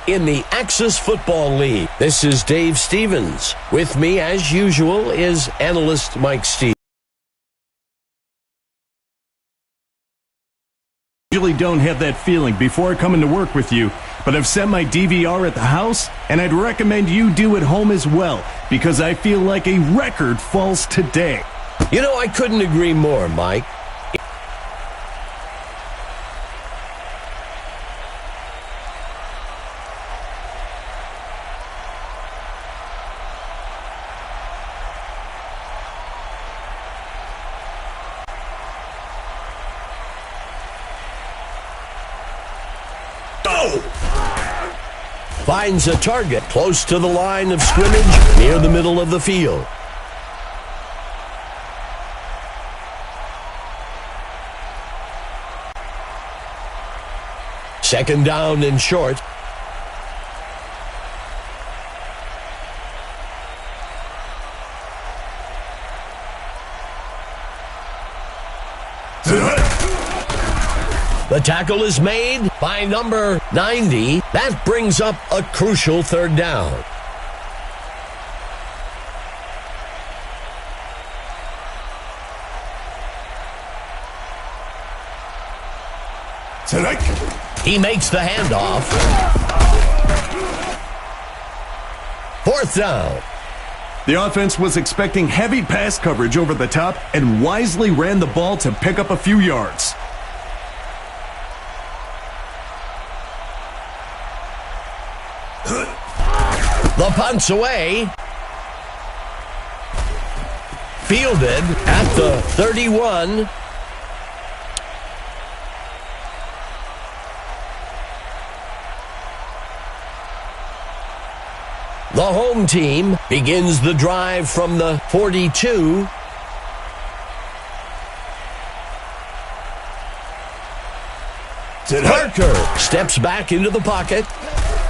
in the Axis Football League. This is Dave Stevens. With me, as usual, is analyst Mike Stevens. I usually don't have that feeling before coming to work with you, but I've set my DVR at the house, and I'd recommend you do at home as well, because I feel like a record falls today. You know, I couldn't agree more, Mike. Finds a target close to the line of scrimmage near the middle of the field. Second down and short. The tackle is made by number 90. That brings up a crucial third down. He makes the handoff. Fourth down. The offense was expecting heavy pass coverage over the top and wisely ran the ball to pick up a few yards. The punt's away. Fielded at the 31. The home team begins the drive from the 42. Parker steps back into the pocket.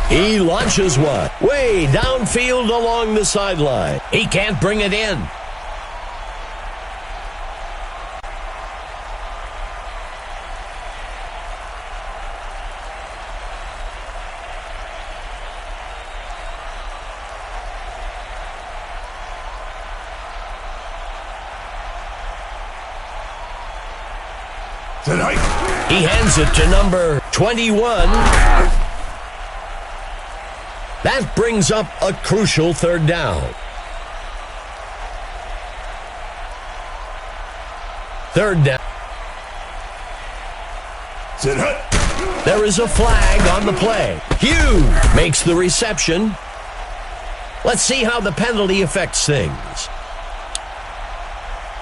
He launches one way downfield along the sideline. He can't bring it in. He hands it to number 21. That brings up a crucial third down. Third down. There is a flag on the play. Hugh makes the reception. Let's see how the penalty affects things.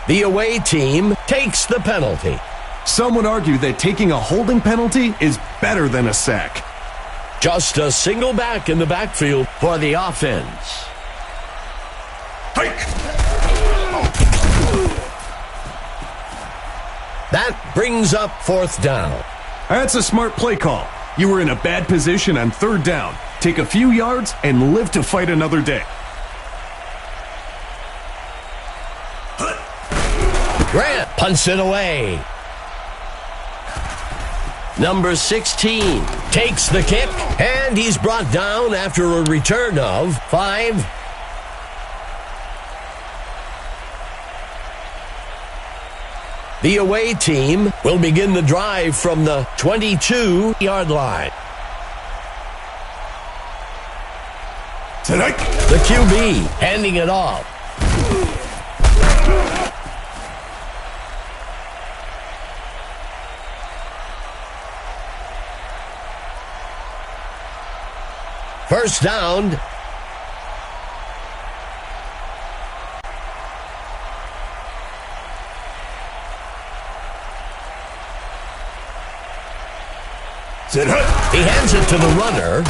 The away team takes the penalty. Some would argue that taking a holding penalty is better than a sack. Just a single back in the backfield for the offense. That brings up fourth down. That's a smart play call. You were in a bad position on third down. Take a few yards and live to fight another day. Grant punts it away. Number 16 takes the kick, and he's brought down after a return of 5. The away team will begin the drive from the 22-yard line. The QB handing it off. First down. He hands it to the runner.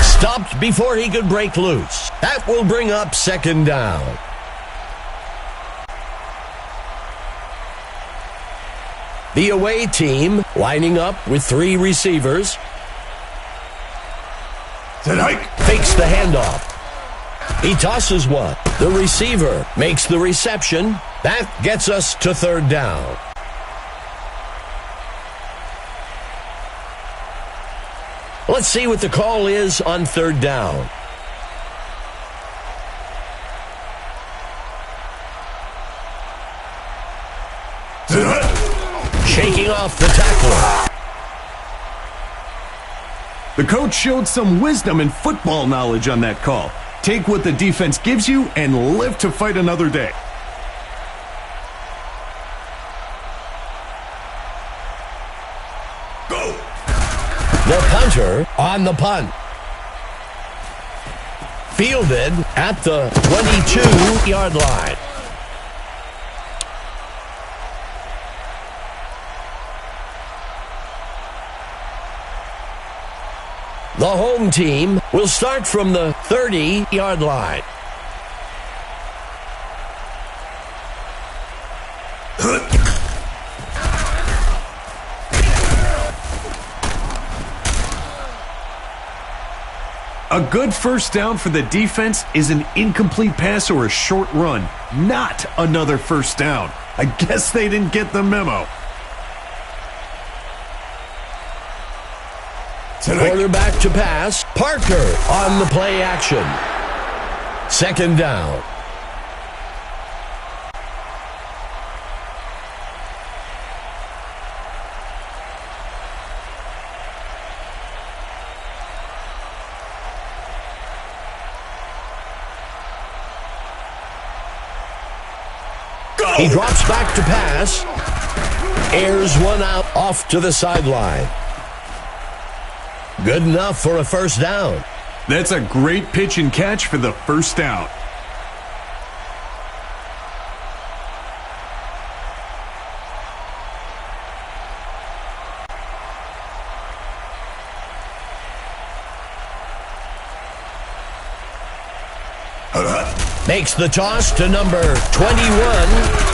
Stopped before he could break loose. That will bring up second down. The away team lining up with 3 receivers. Fakes the handoff. He tosses one. The receiver makes the reception. That gets us to third down. Let's see what the call is on third down. Shaking off the tackler. The coach showed some wisdom and football knowledge on that call. Take what the defense gives you and live to fight another day. Go! The punter on the punt. Fielded at the 22-yard line. The home team will start from the 30-yard line. A good first down for the defense is an incomplete pass or a short run, not another first down. I guess they didn't get the memo. Quarterback to pass. Parker on the play action. Second down. Go! He drops back to pass. Airs one out off to the sideline. Good enough for a first down. That's a great pitch and catch for the first down. Makes the toss to number 21.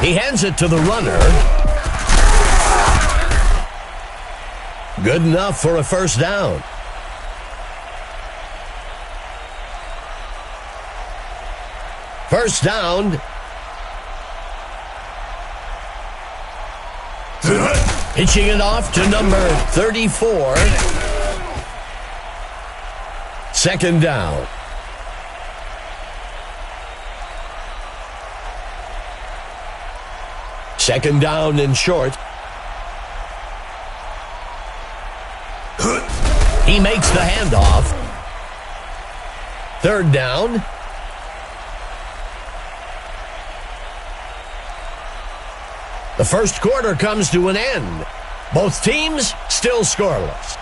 He hands it to the runner. Good enough for a first down. First down. Pitching it off to number 34. Second down. Second down and short. He makes the handoff. Third down. The first quarter comes to an end. Both teams still scoreless.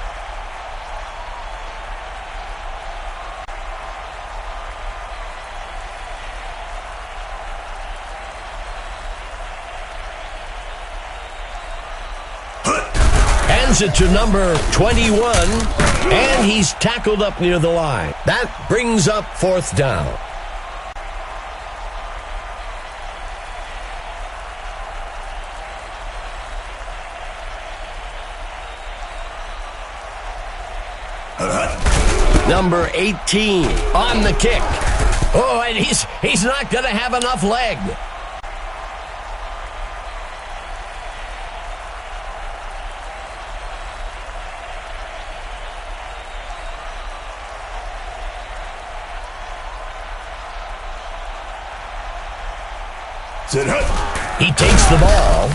Hands it to number 21, and he's tackled up near the line. That brings up fourth down. Number 18 on the kick. Oh, and he's not going to have enough leg. He takes the ball.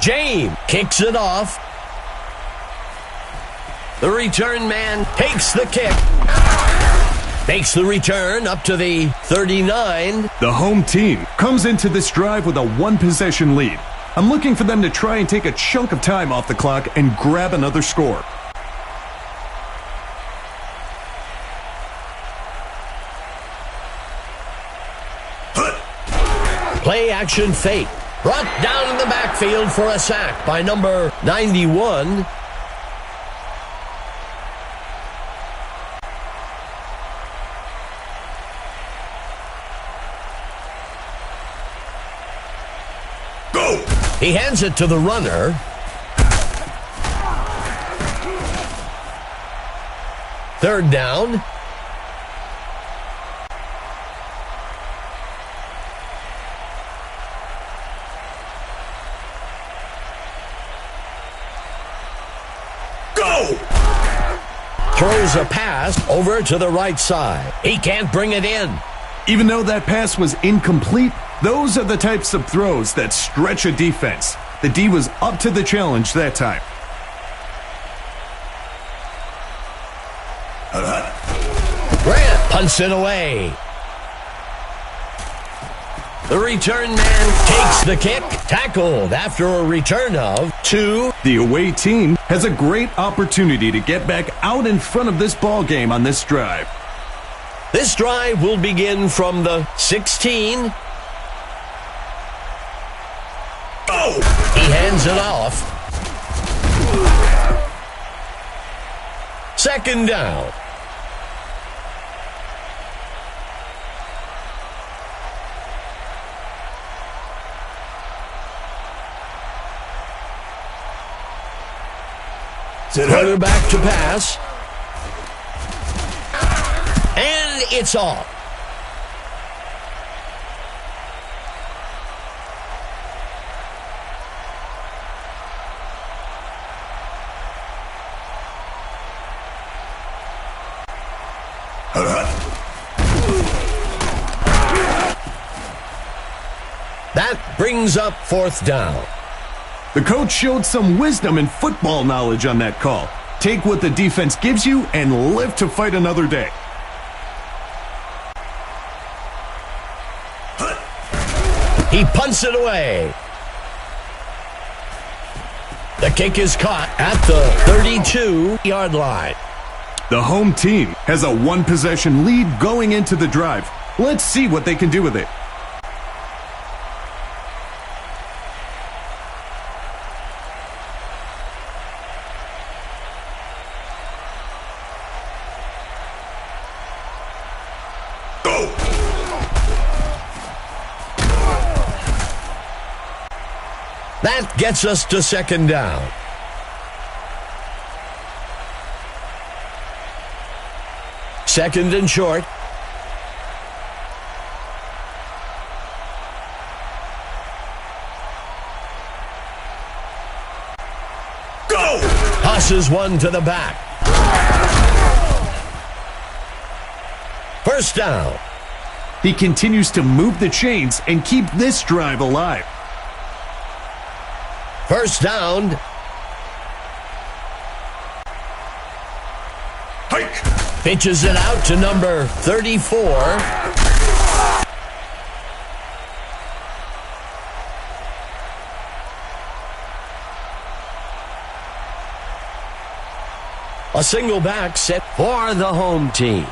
James kicks it off. The return man takes the kick. Makes the return up to the 39. The home team comes into this drive with a one-possession lead. I'm looking for them to try and take a chunk of time off the clock and grab another score. Play action fake. Brought down in the backfield for a sack by number 91. Go! He hands it to the runner. Third down. Throws a pass over to the right side. He can't bring it in. Even though that pass was incomplete, those are the types of throws that stretch a defense. The D was up to the challenge that time. Grant punts it away. The return man takes the kick, tackled after a return of 2. The away team has a great opportunity to get back out in front of this ball game on this drive. This drive will begin from the 16. Oh! He hands it off. Second down. Quarterback to pass. And it's off. That brings up fourth down. The coach showed some wisdom and football knowledge on that call. Take what the defense gives you and live to fight another day. He punts it away. The kick is caught at the 32-yard line. The home team has a one-possession lead going into the drive. Let's see what they can do with it. That gets us to second down. Second and short. Go! Tosses one to the back. First down. He continues to move the chains and keep this drive alive. First down. Hike! Pitches it out to number 34. A single back set for the home team.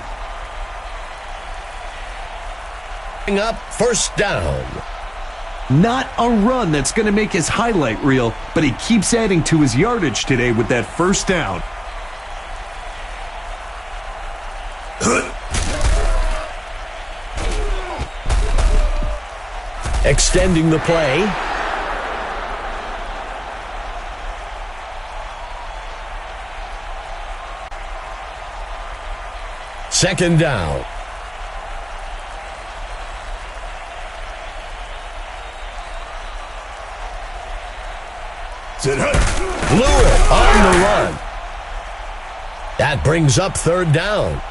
Up first down. Not a run that's going to make his highlight reel, but he keeps adding to his yardage today with that first down. Extending the play. Second down. Lure on the run. That brings up third down.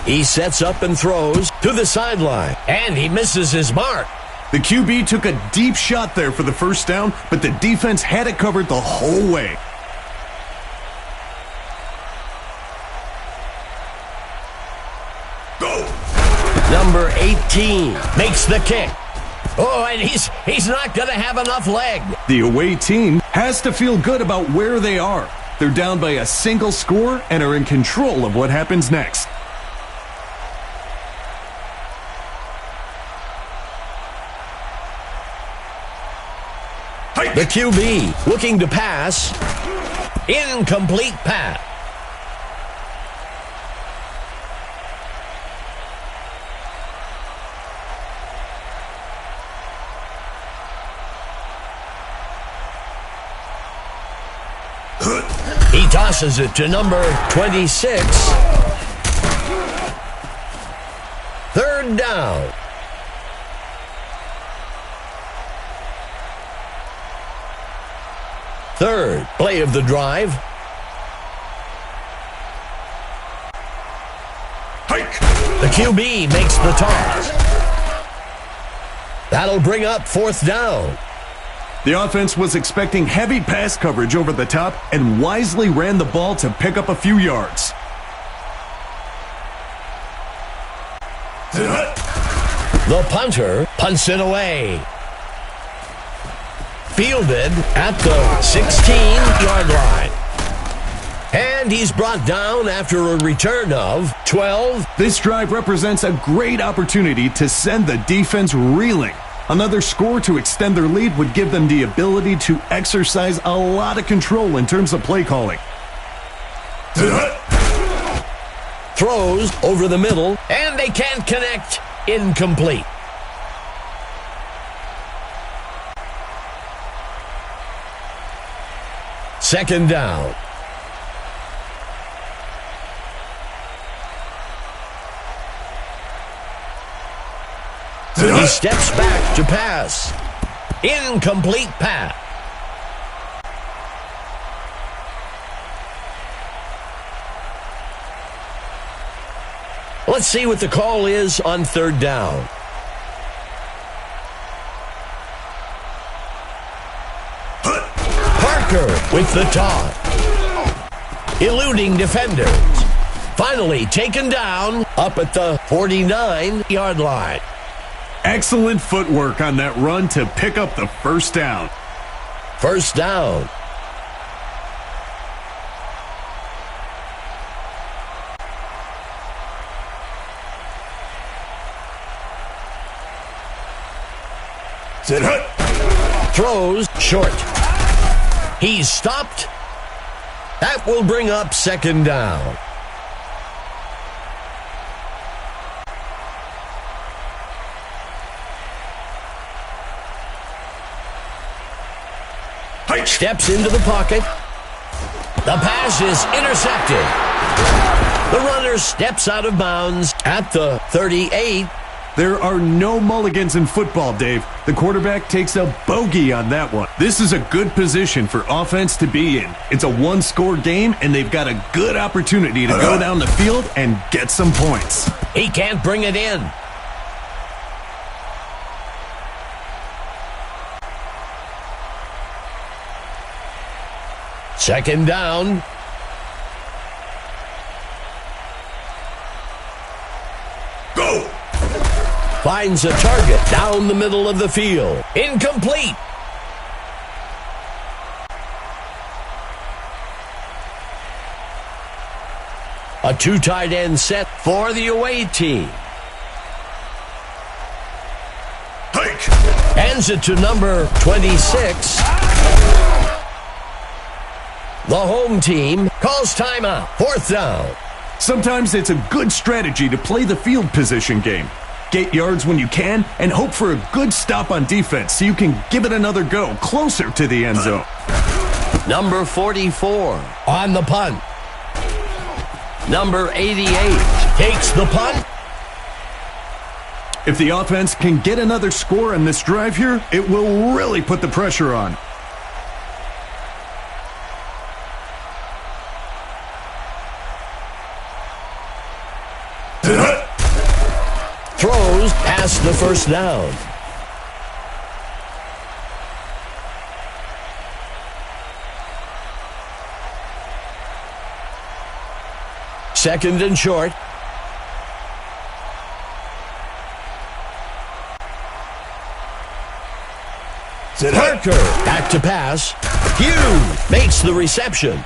He sets up and throws to the sideline, and he misses his mark. The QB took a deep shot there for the first down, but the defense had it covered the whole way. Go! Number 18 makes the kick. Oh, and he's not going to have enough leg. The away team has to feel good about where they are. They're down by a single score and are in control of what happens next. The QB looking to pass. Incomplete pass. He tosses it to number 26. Third down. Third play of the drive. The QB makes the toss. That'll bring up fourth down. The offense was expecting heavy pass coverage over the top and wisely ran the ball to pick up a few yards. The punter punts it away. Fielded at the 16-yard line. And he's brought down after a return of 12. This drive represents a great opportunity to send the defense reeling. Another score to extend their lead would give them the ability to exercise a lot of control in terms of play calling. Throws over the middle, and they can't connect. Incomplete. Second down. He steps back to pass. Incomplete pass. Let's see what the call is on third down. Parker with the toss. Eluding defenders. Finally taken down up at the 49-yard line. Excellent footwork on that run to pick up the first down. First down. Throws short. He's stopped. That will bring up second down. Steps into the pocket. The pass is intercepted. The runner steps out of bounds at the 38. There are no mulligans in football, Dave. The quarterback takes a bogey on that one. This is a good position for offense to be in. It's a one-score game, and they've got a good opportunity to go down the field and get some points. He can't bring it in. Second down. Go! Finds a target down the middle of the field. Incomplete. A two tight end set for the away team. Hike! Hands it to number 26. The home team calls timeout. Fourth down. Sometimes it's a good strategy to play the field position game. Get yards when you can and hope for a good stop on defense so you can give it another go closer to the end zone. Number 44 on the punt. Number 88 takes the punt. If the offense can get another score on this drive here, it will really put the pressure on. Throws past the first down. Second and short. Parker, back to pass. Hugh makes the reception.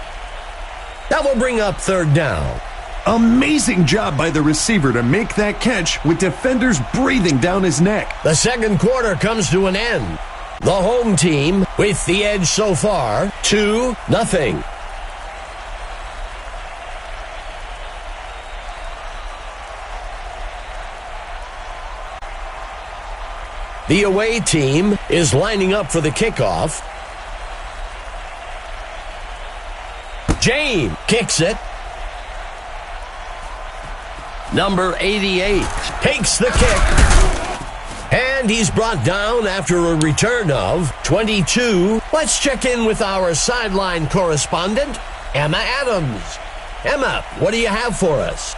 That will bring up third down. Amazing job by the receiver to make that catch with defenders breathing down his neck. The second quarter comes to an end. The home team with the edge so far, 2-0. The away team is lining up for the kickoff. James kicks it. Number 88 takes the kick. And he's brought down after a return of 22. Let's check in with our sideline correspondent, Emma Adams. Emma, what do you have for us?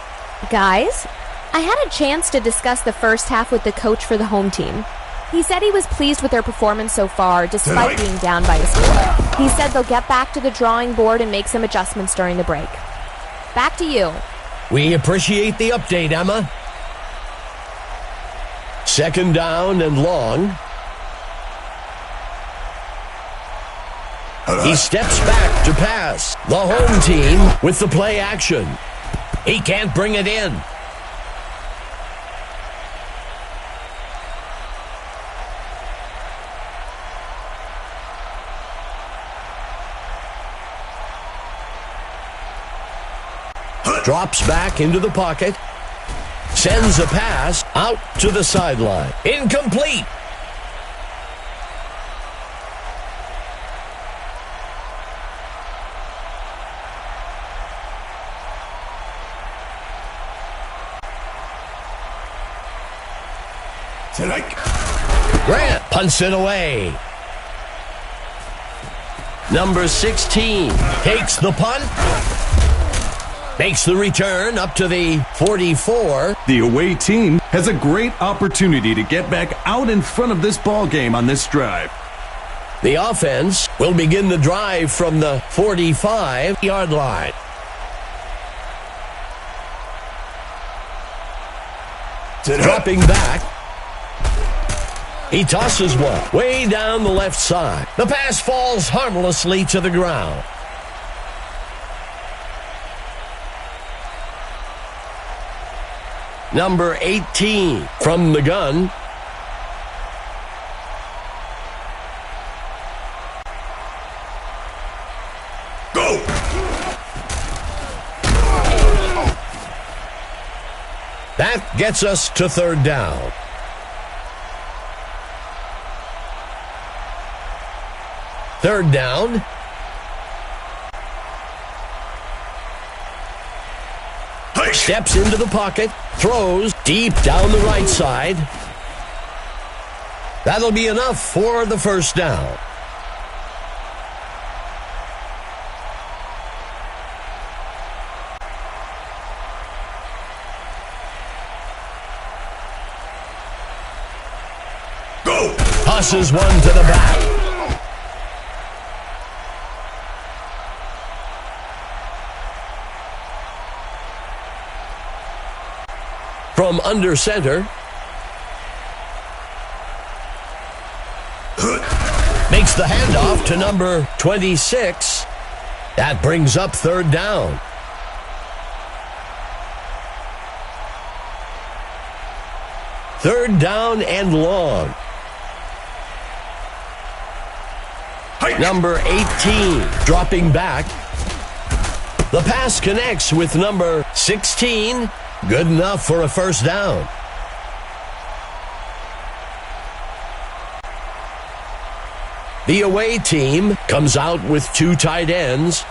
Guys, I had a chance to discuss the first half with the coach for the home team. He said he was pleased with their performance so far, despite being down by a score. He said they'll get back to the drawing board and make some adjustments during the break. Back to you. We appreciate the update, Emma. Second down and long. He steps back to pass. The home team with the play action. He can't bring it in. Drops back into the pocket. Sends a pass out to the sideline. Incomplete. Grant punts it away. Number 16 takes the punt. Makes the return up to the 44. The away team has a great opportunity to get back out in front of this ball game on this drive. The offense will begin the drive from the 45-yard line. Dropping back. He tosses one way down the left side. The pass falls harmlessly to the ground. Number 18 from the gun. Go! That gets us to third down. Third down. Steps into the pocket, throws deep down the right side. That'll be enough for the first down. Go! Tosses one to the back. From under center. Makes the handoff to number 26. That brings up third down. Third down and long. Number 18 dropping back. The pass connects with number 16. Good enough for a first down. The away team comes out with two tight ends.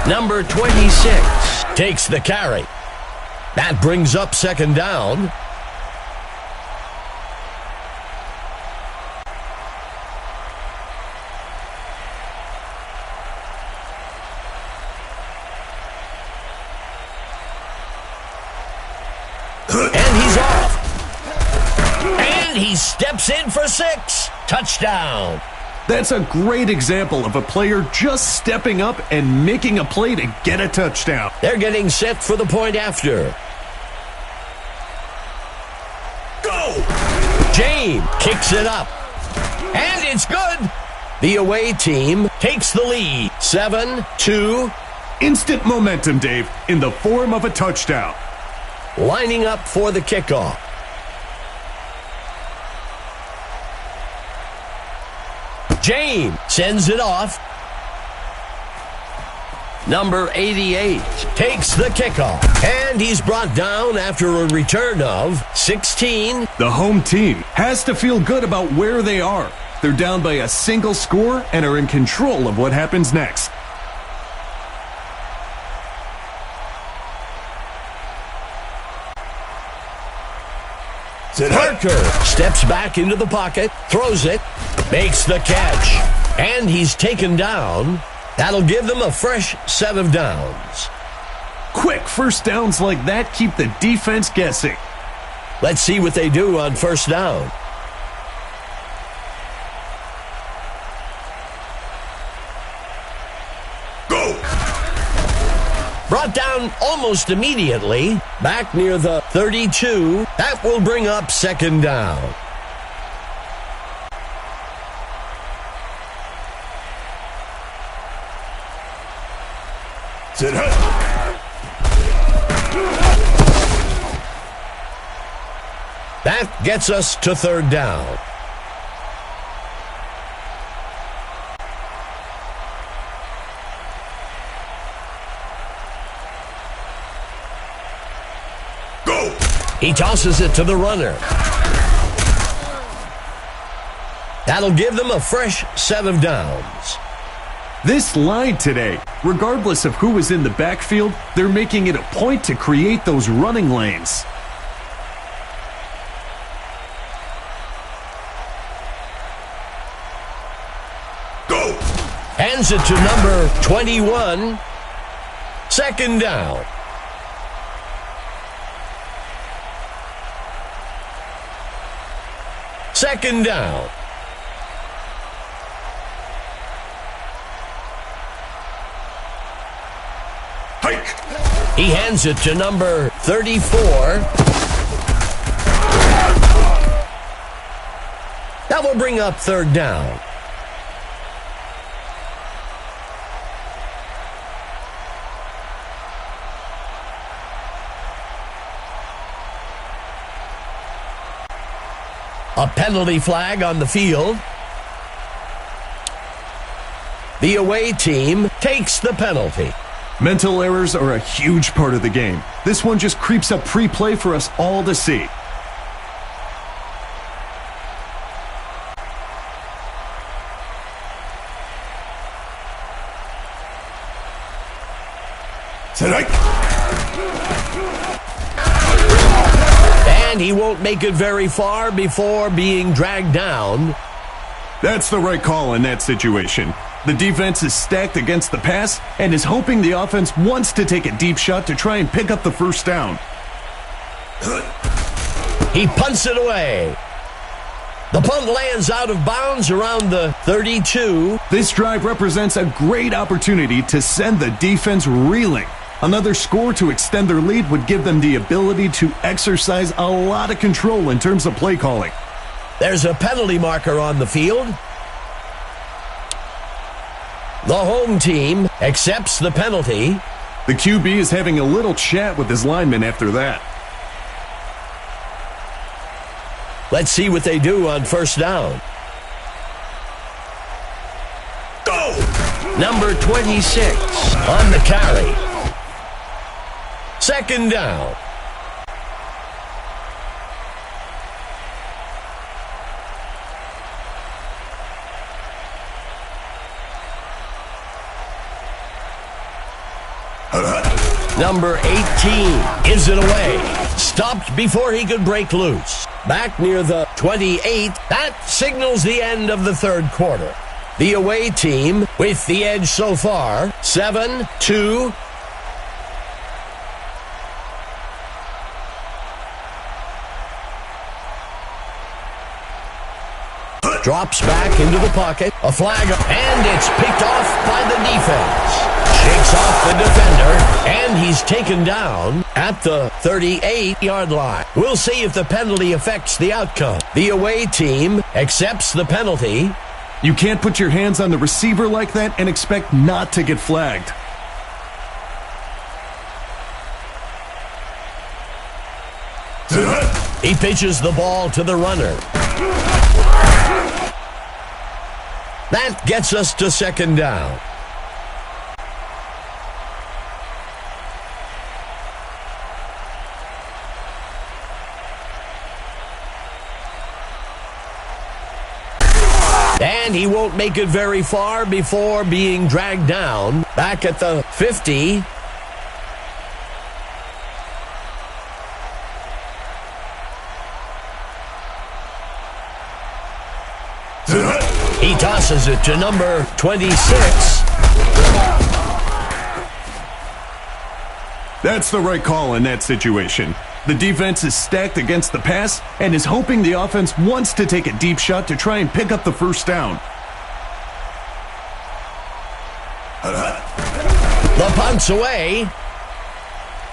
Number 26 takes the carry. That brings up second down. And he's off. And he steps in for 6. Touchdown. That's a great example of a player just stepping up and making a play to get a touchdown. They're getting set for the point after. Go! James kicks it up. And it's good. The away team takes the lead. 7-2. Instant momentum, Dave, in the form of a touchdown. Lining up for the kickoff. James sends it off. Number 88 takes the kickoff. And he's brought down after a return of 16. The home team has to feel good about where they are. They're down by a single score and are in control of what happens next. Parker steps back into the pocket, throws it, makes the catch, and he's taken down. That'll give them a fresh set of downs. Quick first downs like that keep the defense guessing. Let's see what they do on first down. Go! Brought down almost immediately, back near the 32. That will bring up second down. Sit high. That gets us to third down. He tosses it to the runner. That'll give them a fresh set of downs. This line today, regardless of who is in the backfield, they're making it a point to create those running lanes. Go! Hands it to number 21. Second down. Second down. Hike! He hands it to number 34. That will bring up third down. A penalty flag on the field. The away team takes the penalty. Mental errors are a huge part of the game. This one just creeps up pre-play for us all to see. Tonight. And he won't make it very far before being dragged down. That's the right call in that situation. The defense is stacked against the pass and is hoping the offense wants to take a deep shot to try and pick up the first down. He punts it away. The punt lands out of bounds around the 32. This drive represents a great opportunity to send the defense reeling. Another score to extend their lead would give them the ability to exercise a lot of control in terms of play calling. There's a penalty marker on the field. The home team accepts the penalty. The QB is having a little chat with his linemen after that. Let's see what they do on first down. Go! Number 26 on the carry. Second down. Number 18 gives it away. Stopped before he could break loose. Back near the 28. That signals the end of the third quarter. The away team with the edge so far. 7-2. Drops back into the pocket. A flag, and it's picked off by the defense. shakes off the defender, and he's taken down at the 38-yard line. We'll see if the penalty affects the outcome. The away team accepts the penalty. You can't put your hands on the receiver like that and expect not to get flagged. He pitches the ball to the runner. That gets us to second down. And he won't make it very far before being dragged down back at the 50. He tosses it to number 26. That's the right call in that situation. The defense is stacked against the pass and is hoping the offense wants to take a deep shot to try and pick up the first down. The punt's away.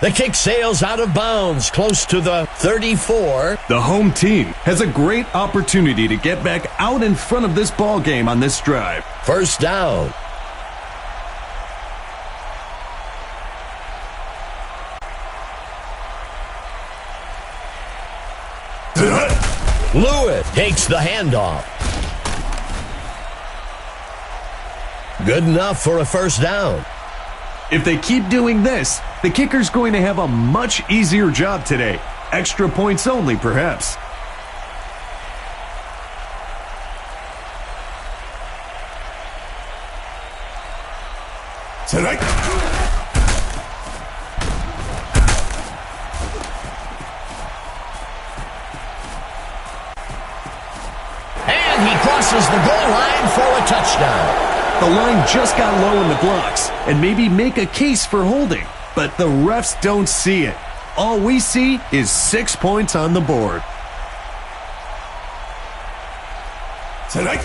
The kick sails out of bounds close to the 34. The home team has a great opportunity to get back out in front of this ball game on this drive. First down. Lewis takes the handoff. Good enough for a first down. If they keep doing this, the kicker's going to have a much easier job today. Extra points only, perhaps. Tonight. And he crosses the goal line for a touchdown. The line just got low in the blocks and maybe make a case for holding, but the refs don't see it. All we see is 6 points on the board. Tonight.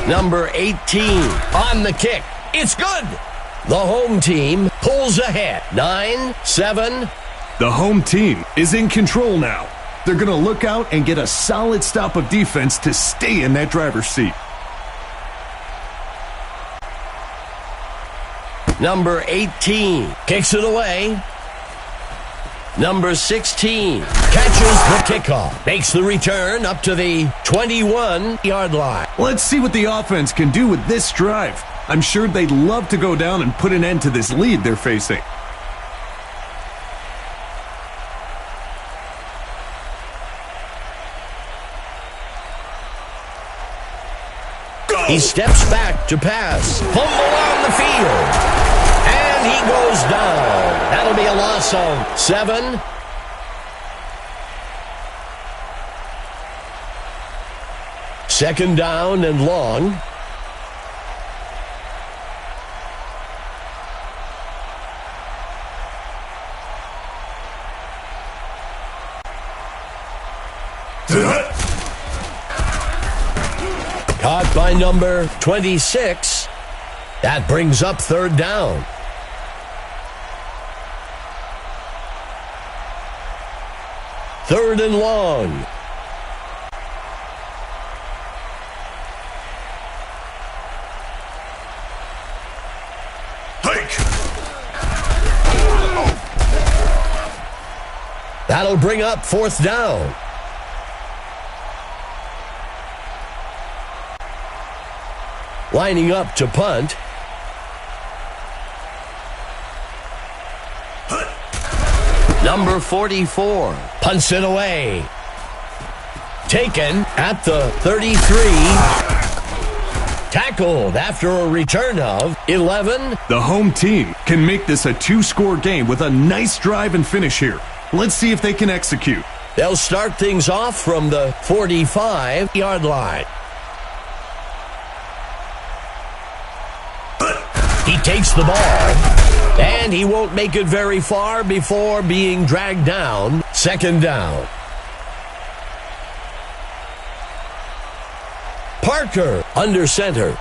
Number 18 on the kick. It's good. The home team pulls ahead. 9-7. The home team is in control now. They're going to look out and get a solid stop of defense to stay in that driver's seat. Number 18 kicks it away. Number 16 catches the kickoff. Makes the return up to the 21-yard line. Let's see what the offense can do with this drive. I'm sure they'd love to go down and put an end to this lead they're facing. He steps back to pass. Fumble on the field. And he goes down. That'll be a loss of 7. Second down and long. Caught by number 26. That brings up third down. Third and long. Hike. That'll bring up fourth down. Lining up to punt. Number 44 punts it away. Taken at the 33. Tackled after a return of 11. The home team can make this a 2-score game with a nice drive and finish here. Let's see if they can execute. They'll start things off from the 45-yard line. He takes the ball, and he won't make it very far before being dragged down. Second down. Parker under center.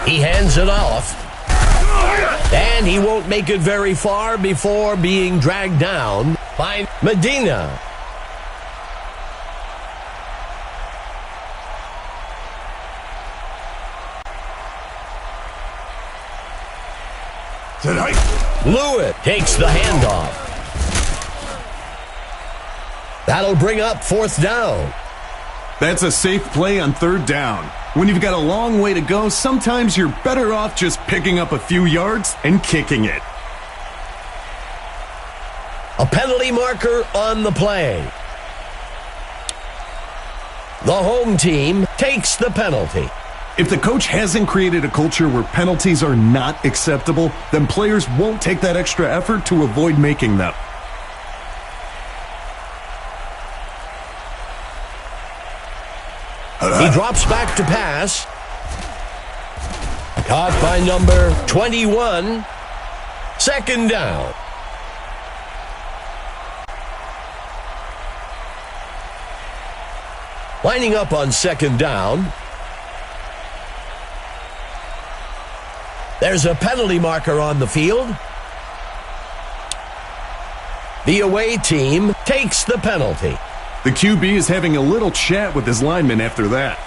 He hands it off. And he won't make it very far before being dragged down by Medina. Tonight. Lewitt takes the handoff. That'll bring up 4th down. That's a safe play on 3rd down. When you've got a long way to go, sometimes you're better off just picking up a few yards and kicking it. A penalty marker on the play. The home team takes the penalty. If the coach hasn't created a culture where penalties are not acceptable, then players won't take that extra effort to avoid making them. He drops back to pass. Caught by number 21. 2nd down. Lining up on 2nd down. There's a penalty marker on the field. The away team takes the penalty. The QB is having a little chat with his lineman after that.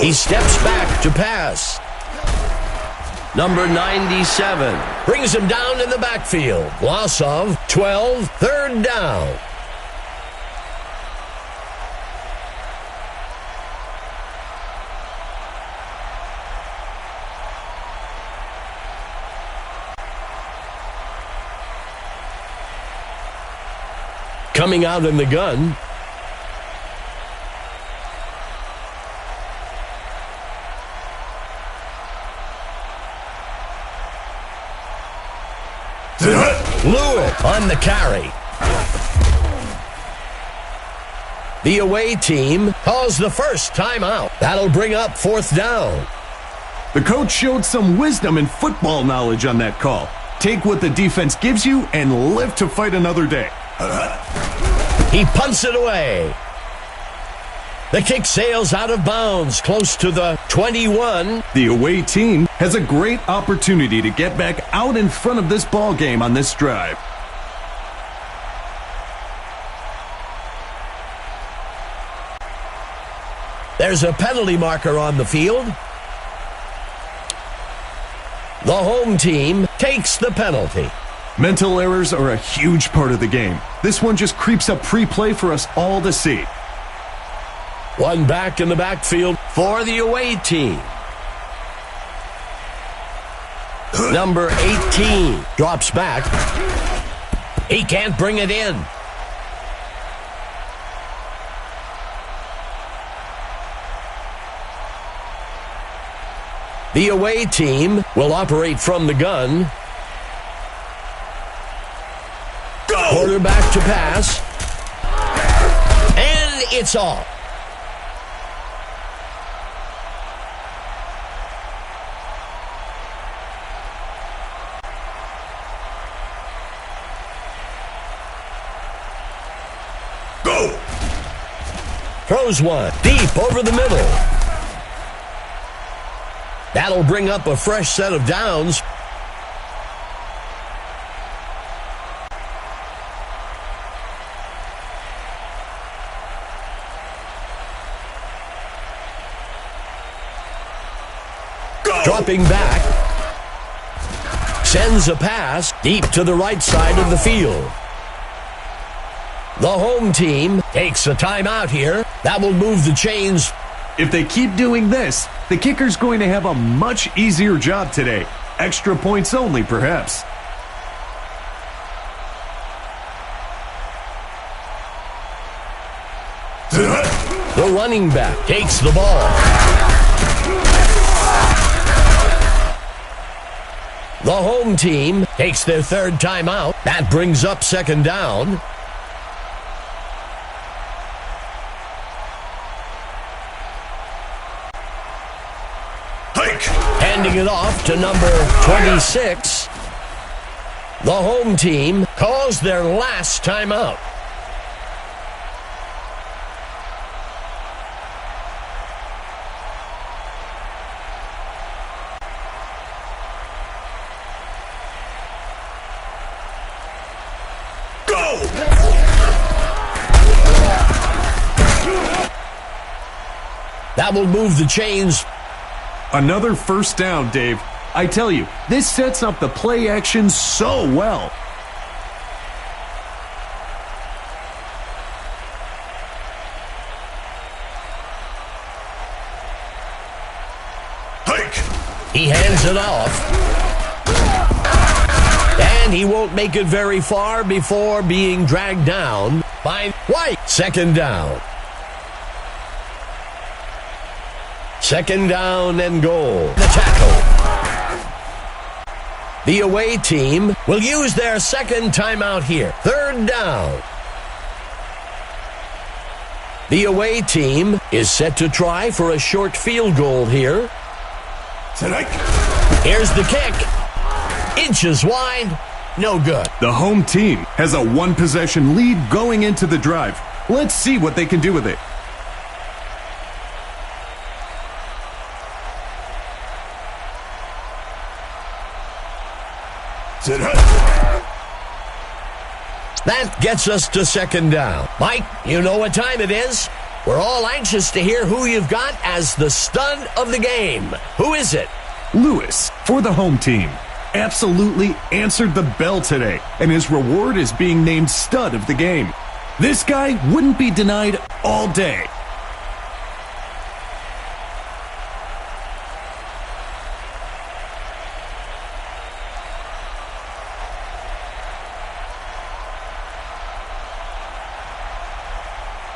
He steps back to pass. Number 97 brings him down in the backfield. Loss of 12, 3rd down. Coming out in the gun. Lewitt on the carry. The away team calls the first timeout. That'll bring up 4th down. The coach showed some wisdom and football knowledge on that call. Take what the defense gives you and live to fight another day. He punts it away. The kick sails out of bounds close to the 21. The away team has a great opportunity to get back out in front of this ball game on this drive. There's a penalty marker on the field. The home team takes the penalty. Mental errors are a huge part of the game. This one just creeps up pre-play for us all to see. One back in the backfield for the away team. Number 18 drops back. He can't bring it in. The away team will operate from the gun. Quarterback to pass. And it's off. Throws one deep over the middle. That'll bring up a fresh set of downs. Dropping back. Sends a pass deep to the right side of the field. The home team takes a timeout here. That will move the chains. If they keep doing this, the kicker's going to have a much easier job today. Extra points only, perhaps. The running back takes the ball. The home team takes their third timeout. That brings up 2nd down. Handing it off to number 26. The home team calls their last timeout. That will move the chains. Another first down, Dave. I tell you, this sets up the play action so well. Hike! He hands it off. And he won't make it very far before being dragged down by White. Second down. Second down and goal. The tackle. The away team will use their second timeout here. Third down. The away team is set to try for a short field goal here. Tonight. Here's the kick. Inches wide. No good. The home team has a one-possession lead going into the drive. Let's see what they can do with it. That gets us to second down. Mike, you know what time it is. We're all anxious to hear who you've got as the stud of the game. Who is it? Lewis, for the home team, absolutely answered the bell today, and his reward is being named stud of the game. This guy wouldn't be denied all day.